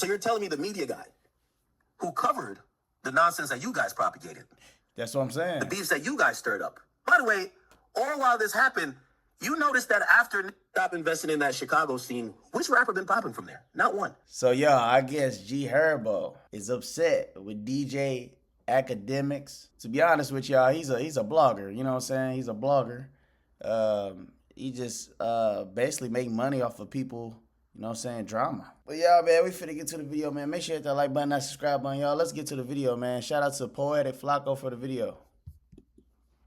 So you're telling me the media guy who covered the nonsense that you guys propagated, That's what I'm saying. the beefs that you guys stirred up. By the way, all while this happened, you noticed that after stop investing in that Chicago scene, which rapper been popping from there? Not one. So, yo, I guess G Herbo is upset with DJ Akademiks. To be honest with y'all, he's a blogger. You know what I'm saying? He's a blogger. He just basically make money off of people, you know what I'm saying, drama. But y'all, man, we finna get to the video, man. Make sure you hit that like button, that subscribe button, y'all. Let's get to the video, man. Shout out to Poetic Flacco for the video.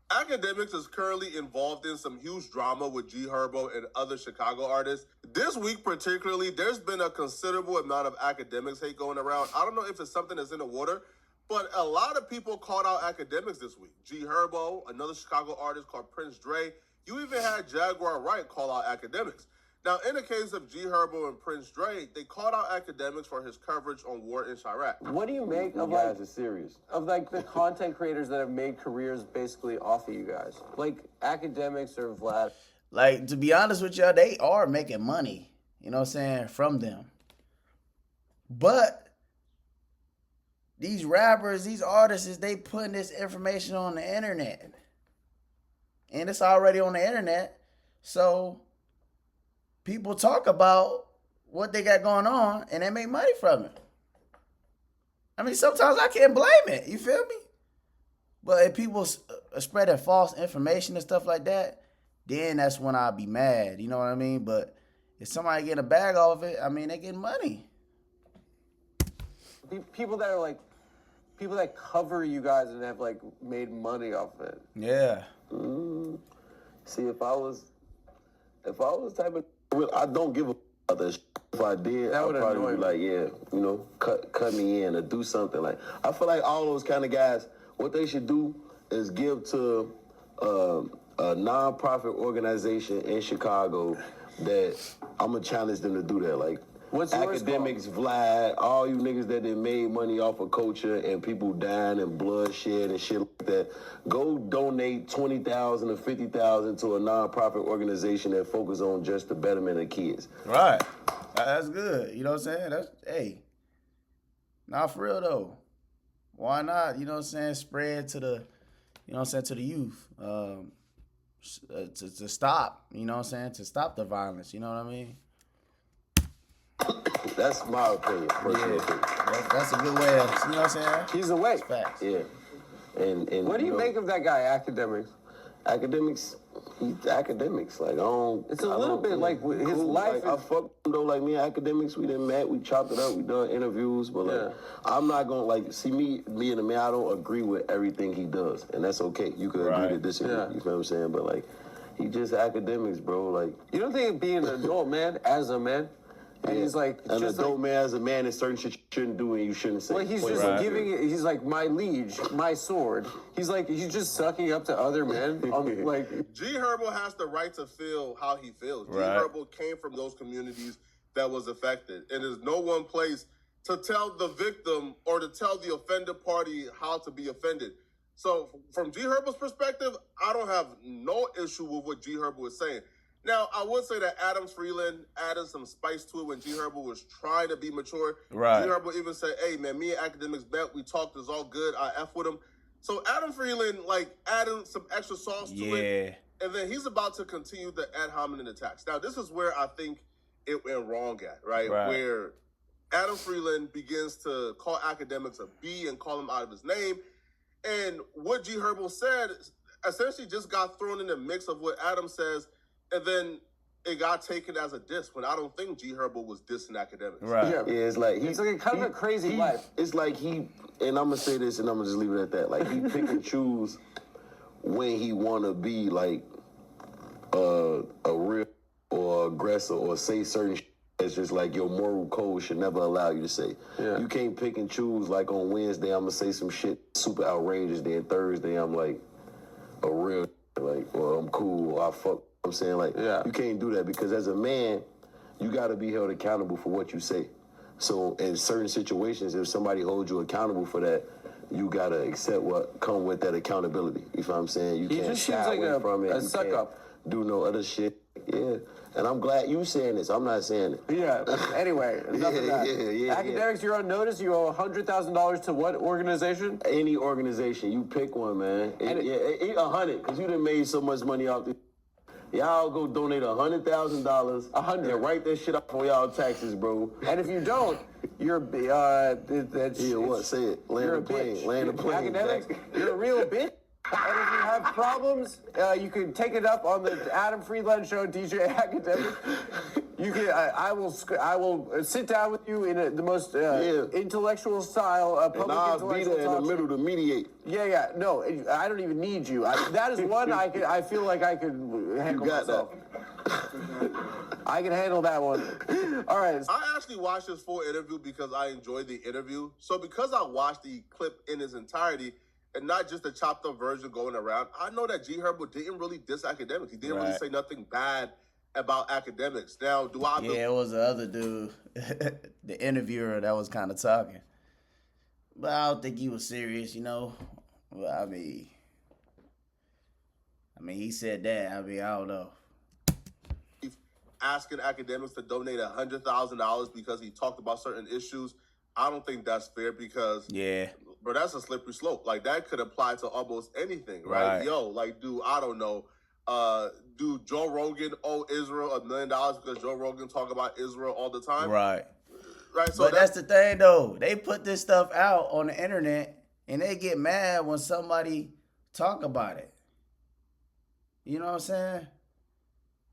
Akademiks is currently involved in some huge drama with G Herbo and other Chicago artists. This week particularly, there's been a considerable amount of Akademiks hate going around. I don't know if it's something that's in the water, but a lot of people called out Akademiks this week. G Herbo, another Chicago artist called Prince Dre. You even had Jaguar Wright call out Akademiks. Now, in the case of G Herbo and Prince Dre, they called out Akademiks for his coverage on war in Chirac. What do you make of guys are serious. of like the content creators that have made careers basically off of you guys, like Akademiks or Vlad? Like, to be honest with y'all, they are making money, you know what I'm saying, from them. But these rappers, these artists, they putting this information on the internet. And it's already on the internet. So people talk about what they got going on and they make money from it. I mean, sometimes I can't blame it. You feel me? But if people spreading false information and stuff like that, then that's when I'll be mad. You know what I mean? But if somebody getting a bag off it, I mean, they getting money. People that are like, people that cover you guys and have like made money off of it. Yeah. See, if I was type of, I don't give a about that. If I did, That I'd would probably annoy be me. like, yeah, you know, cut me in or do something. Like, I feel like all those kind of guys, what they should do is give to a non-profit organization in Chicago that I'm gonna challenge them to do that. Like, What's yours Akademiks, Vlad, all you niggas that done made money off of culture and people dying and bloodshed and shit like that, go donate $20,000 or $50,000 to a non-profit organization that focus on just the betterment of kids. Right. That's good. You know what I'm saying? That's, hey, not for real though. Why not, you know what I'm saying, spread to the, you know what I'm saying, to the youth. To stop, you know what I'm saying, to stop the violence, you know what I mean? That's my opinion, personal opinion. That's a good way of, you know what I'm saying? He's away. Facts. Yeah. And What do you know, make of that guy, Akademiks? Akademiks? He's Akademiks. Like, It's a little bit like his life. Like, I fuck him though. Like, me and Akademiks, we done met, we chopped it up, we done interviews, but like, I'm not gonna like see me and the man. I don't agree with everything he does, and that's okay. You could agree to disagree. Yeah. You feel what I'm saying? But like, he just Akademiks, bro. Like, You don't think being an adult man, as a man, and he's like, an just adult like, man as a man, there's certain shit you shouldn't do and you shouldn't say. like he's Point just blank. giving it, he's like, my liege, my sword. He's like, he's just sucking up to other men. Like, G Herbo has the right to feel how he feels. G Right. Herbo came from those communities that was affected. And there's no one place to tell the victim or to tell the offended party how to be offended. So from G Herbo's perspective, I don't have no issue with what G Herbo is saying. Now, I would say that Adam Freeland added some spice to it when G Herbo was trying to be mature. Right. G Herbo even said, hey, man, me and Akademiks bet, we talked, it's all good, I F with him. So Adam Freeland, like, adding some extra sauce to it. And then he's about to continue the ad hominem attacks. Now, this is where I think it went wrong at, right? Where Adam Freeland begins to call Akademiks a B and call him out of his name. And what G Herbo said essentially just got thrown in the mix of what Adam says, and then it got taken as a diss when I don't think G Herbo was dissing Akademiks. Right. Yeah, it's like it's like kind of a crazy life. It's like and I'm gonna say this and I'm gonna just leave it at that. Like, he pick and choose when he wanna be like a real or aggressor or say certain shit that's just like your moral code should never allow you to say. Yeah. You can't pick and choose. Like, on Wednesday I'm gonna say some shit super outrageous, then Thursday I'm like a real like, or I'm cool, or I fuck. I'm saying, like, you can't do that, because as a man, you got to be held accountable for what you say. So in certain situations, if somebody holds you accountable for that, you got to accept what come with that accountability. You know what I'm saying? You He can't just seems shy like away a from it. You suck can't up. do no other shit. yeah. And I'm glad you saying this. I'm not saying it. Yeah. Anyway, enough of that. Yeah. Academics, you're on notice. You owe $100,000 to what organization? Any organization, you pick one, man. Eat 100, because you done made so much money off this. Y'all go donate $100,000. 100. And write that shit off on y'all taxes, bro. And if you don't, you're What? Say it. You're a bitch. Land the plane. Academics, Jack. you're a real bitch. And if you have problems, you can take it up on the Adam Friedland Show, DJ Academics. You can. I will sit down with you in the most intellectual style, And public I'll be intellectual there in the talk middle to mediate. Yeah. No, I don't even need you. That is one I feel like I could handle You got myself. I can handle that one. All right. I actually watched this full interview because I enjoyed the interview. So because I watched the clip in its entirety, and not just the chopped up version going around, I know that G Herbo didn't really diss Academics. He didn't really say nothing bad about Academics. Now, do I... Yeah, it was the other dude, the interviewer, that was kind of talking. But I don't think he was serious, you know. Well, I mean, he said that. I don't know. Asking Academics to donate $100,000 because he talked about certain issues, I don't think that's fair because... Yeah. Bro, that's a slippery slope. Like, that could apply to almost anything, right? Yo, like, dude, I don't know. Do Joe Rogan owe Israel $1 million because Joe Rogan talk about Israel all the time? Right. So but that's the thing, though. They put this stuff out on the internet, and they get mad when somebody talk about it. You know what I'm saying?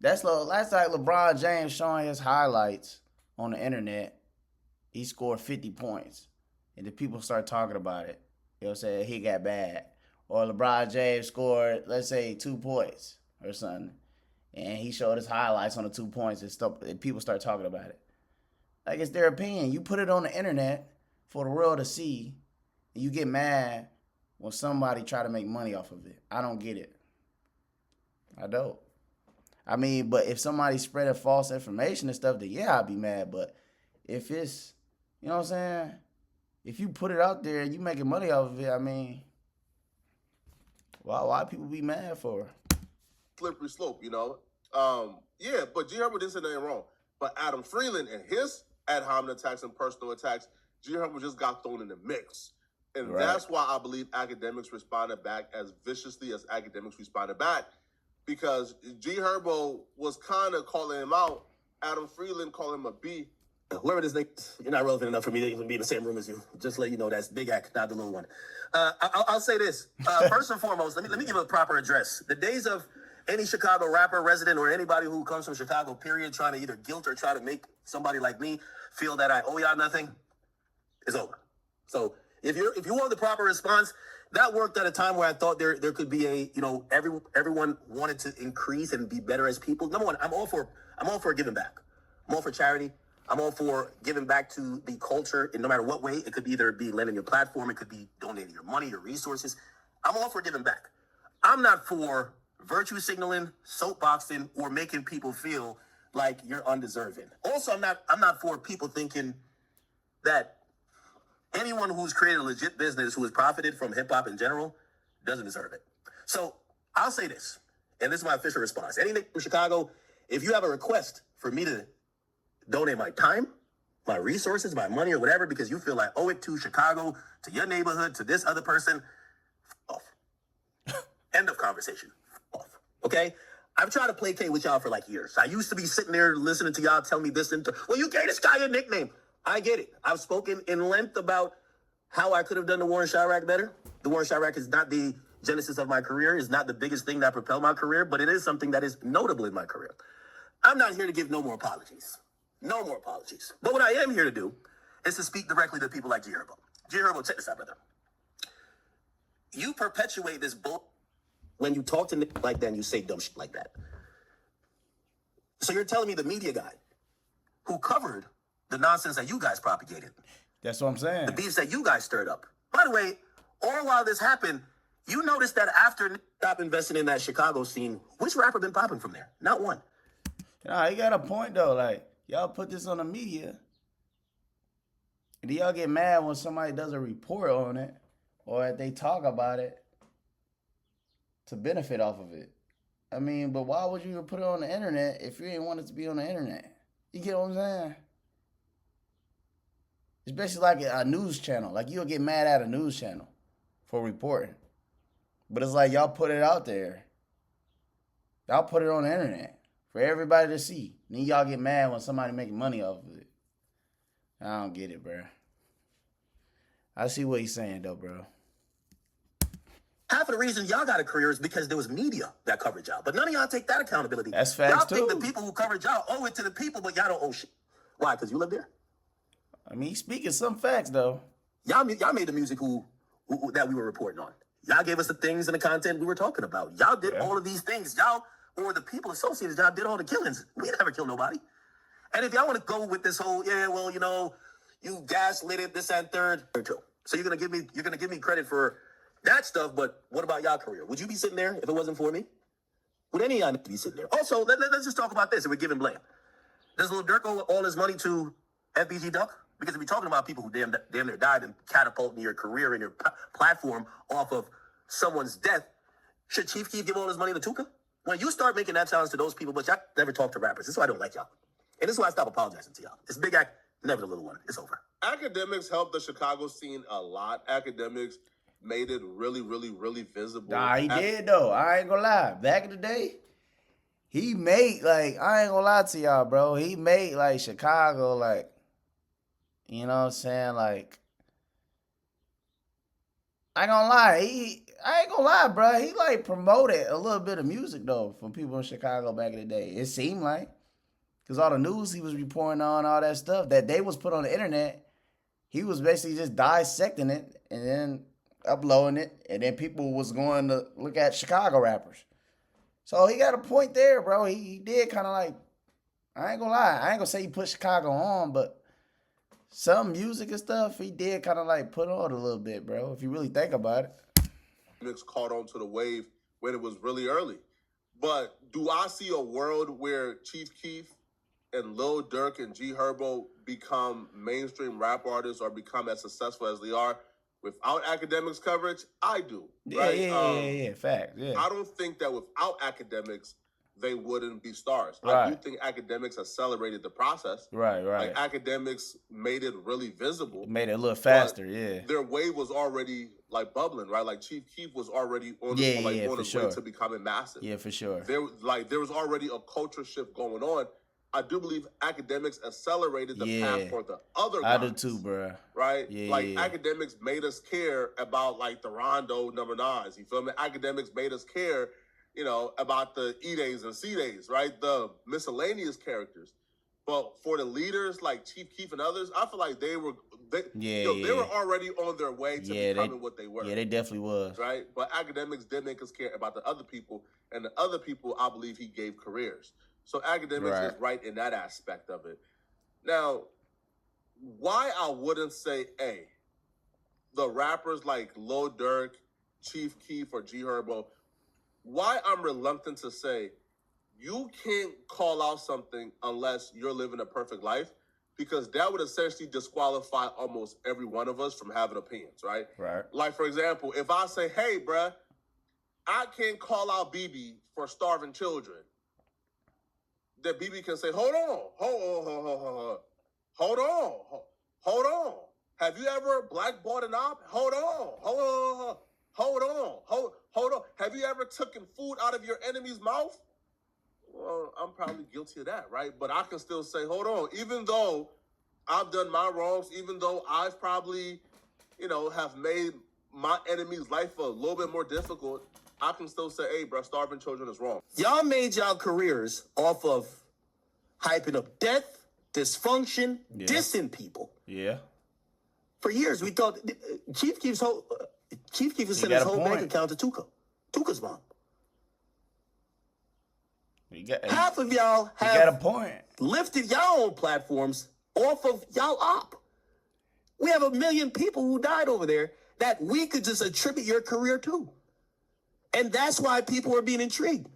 That's like LeBron James showing his highlights on the internet. He scored 50 points. And the people start talking about it. You know what I'm saying? He got bad. Or LeBron James scored, let's say, 2 points or something. And he showed his highlights on the 2 points and stuff. And people start talking about it. Like, it's their opinion. You put it on the internet for the world to see. And you get mad when somebody try to make money off of it. I don't get it. I don't. But if somebody's spreading false information and stuff, then yeah, I'd be mad. But if it's, you know what I'm saying? If you put it out there and you making money off of it, why people be mad for? Slippery slope, you know? Yeah, but G Herbo didn't say nothing wrong. But Adam Freeland and his ad hominem attacks and personal attacks, G Herbo just got thrown in the mix. And that's why I believe Academics responded back as viciously as Academics responded back. Because G Herbo was kind of calling him out. Adam Freeland called him a B. Whoever this nigga is, you're not relevant enough for me to even be in the same room as you. Just let you know that's Big Act, not the little one. I'll say this. First and foremost, let me give a proper address. The days of any Chicago rapper, resident, or anybody who comes from Chicago, period, trying to either guilt or try to make somebody like me feel that I owe y'all nothing is over. So if you want the proper response, that worked at a time where I thought there could be everyone wanted to increase and be better as people. Number one, I'm all for giving back. I'm all for charity. I'm all for giving back to the culture in no matter what way. It could either be lending your platform. It could be donating your money, your resources. I'm all for giving back. I'm not for virtue signaling, soapboxing, or making people feel like you're undeserving. Also, I'm not for people thinking that anyone who's created a legit business who has profited from hip hop in general doesn't deserve it. So I'll say this, and this is my official response. Anything from Chicago, if you have a request for me to donate my time, my resources, my money, or whatever, because you feel like owe it to Chicago, to your neighborhood, to this other person, off. End of conversation. Off. Okay? I've tried to placate with y'all for like years. I used to be sitting there listening to y'all tell me this and well, you gave this guy a nickname. I get it. I've spoken in length about how I could have done the Warren Chirac better. The Warren Chirac is not the genesis of my career, is not the biggest thing that propelled my career, but it is something that is notable in my career. I'm not here to give no more apologies. No more apologies. But what I am here to do is to speak directly to people like G Herbo. G Herbo, check this out, brother. You perpetuate this bull when you talk to niggas like that and you say dumb shit like that. So you're telling me the media guy who covered the nonsense that you guys propagated, That's what I'm saying. the beefs that you guys stirred up. By the way, all while this happened, you noticed that after stop investing in that Chicago scene, which rapper been popping from there? Not one. Nah, he got a point though. Like, y'all put this on the media, and y'all get mad when somebody does a report on it, or if they talk about it to benefit off of it. I mean, but why would you put it on the internet if you didn't want it to be on the internet? You get what I'm saying? Especially like a news channel. Like, you'll get mad at a news channel for reporting. But it's like, y'all put it out there. Y'all put it on the internet for everybody to see. Then y'all get mad when somebody making money off of it. I don't get it, bro. I see what he's saying, though, bro. Half of the reason y'all got a career is because there was media that covered y'all. But none of y'all take that accountability. That's facts, y'all too. think the people who covered y'all owe it to the people, but y'all don't owe shit. Why? Because you live there? I mean, he's speaking some facts, though. Y'all made the music that we were reporting on. Y'all gave us the things and the content we were talking about. Y'all did all of these things. Y'all, or the people associated, y'all did all the killings. We never killed nobody. And if y'all want to go with this whole, you gaslit it, this and third. So you're gonna give me credit for that stuff, but what about y'all career? Would you be sitting there if it wasn't for me? Would any of y'all be sitting there? Also, let's just talk about this and we're giving blame. Does Lil Durk owe all his money to FBG Duck? Because we're talking about people who damn near died and catapulting your career and your platform off of someone's death. Should Chief Keef give all his money to Tuka? When you start making that challenge to those people, but y'all never talk to rappers. This is why I don't like y'all. And this is why I stop apologizing to y'all. It's Big Act, never the little one. It's over. Akademiks helped the Chicago scene a lot. Akademiks made it really, really, really visible. Nah, he did, though. I ain't gonna lie. Back in the day, he made, like, I ain't gonna lie to y'all, bro. He made, like, Chicago, like, you know what I'm saying? Like, I ain't gonna lie, bro. He, like, promoted a little bit of music, though, from people in Chicago back in the day. It seemed like. Because all the news he was reporting on, all that stuff that they was put on the internet, he was basically just dissecting it and then uploading it. And then people was going to look at Chicago rappers. So he got a point there, bro. He did kind of like, I ain't gonna lie. I ain't gonna say he put Chicago on, but some music and stuff, he did kind of like put on a little bit, bro, if you really think about it. Akademiks caught on to the wave when it was really early. But do I see a world where Chief Keef and Lil Durk and G Herbo become mainstream rap artists or become as successful as they are without Akademiks coverage? I do. Right? Yeah. Fact. Yeah. I don't think that without Akademiks, they wouldn't be stars. Right. I do think Akademiks accelerated the process. Right. Like Akademiks made it really visible. Made it a little faster, yeah. Their wave was already like bubbling, right? Like Chief Keef was already on his way to becoming massive. Yeah, for sure. There was already a culture shift going on. I do believe Akademiks accelerated the path for the other guys. I do too, bro. Right? Yeah, like Akademiks made us care about like the Rondo number 9s. You feel me? Akademiks made us care, about the E-Days and C-Days, right? The miscellaneous characters. But for the leaders like Chief Keef and others, I feel like they were already on their way to becoming what they were. Yeah, they definitely was. Right? But Akademiks did make us care about the other people, and the other people, I believe he gave careers. So Akademiks is right in that aspect of it. Now, why I wouldn't say, the rappers like Lil Durk, Chief Keef, or G Herbo, why I'm reluctant to say you can't call out something unless you're living a perfect life, because that would essentially disqualify almost every one of us from having opinions, right? Right. Like, for example, if I say, hey, bruh, I can't call out BB for starving children, that BB can say, hold on. Have you ever blackballed an op? Hold on. Have you ever taken food out of your enemy's mouth? Well, I'm probably guilty of that, right? But I can still say, hold on. Even though I've done my wrongs, even though I've probably, have made my enemy's life a little bit more difficult, I can still say, hey, bro, starving children is wrong. Y'all made y'all careers off of hyping up death, dysfunction, dissing people. Yeah. For years, we thought Chief Keef was sending his whole bank account to Tuka. Tuka's mom. Half of y'all have lifted y'all own platforms off of y'all op. We have 1 million people who died over there that we could just attribute your career to. And that's why people are being intrigued.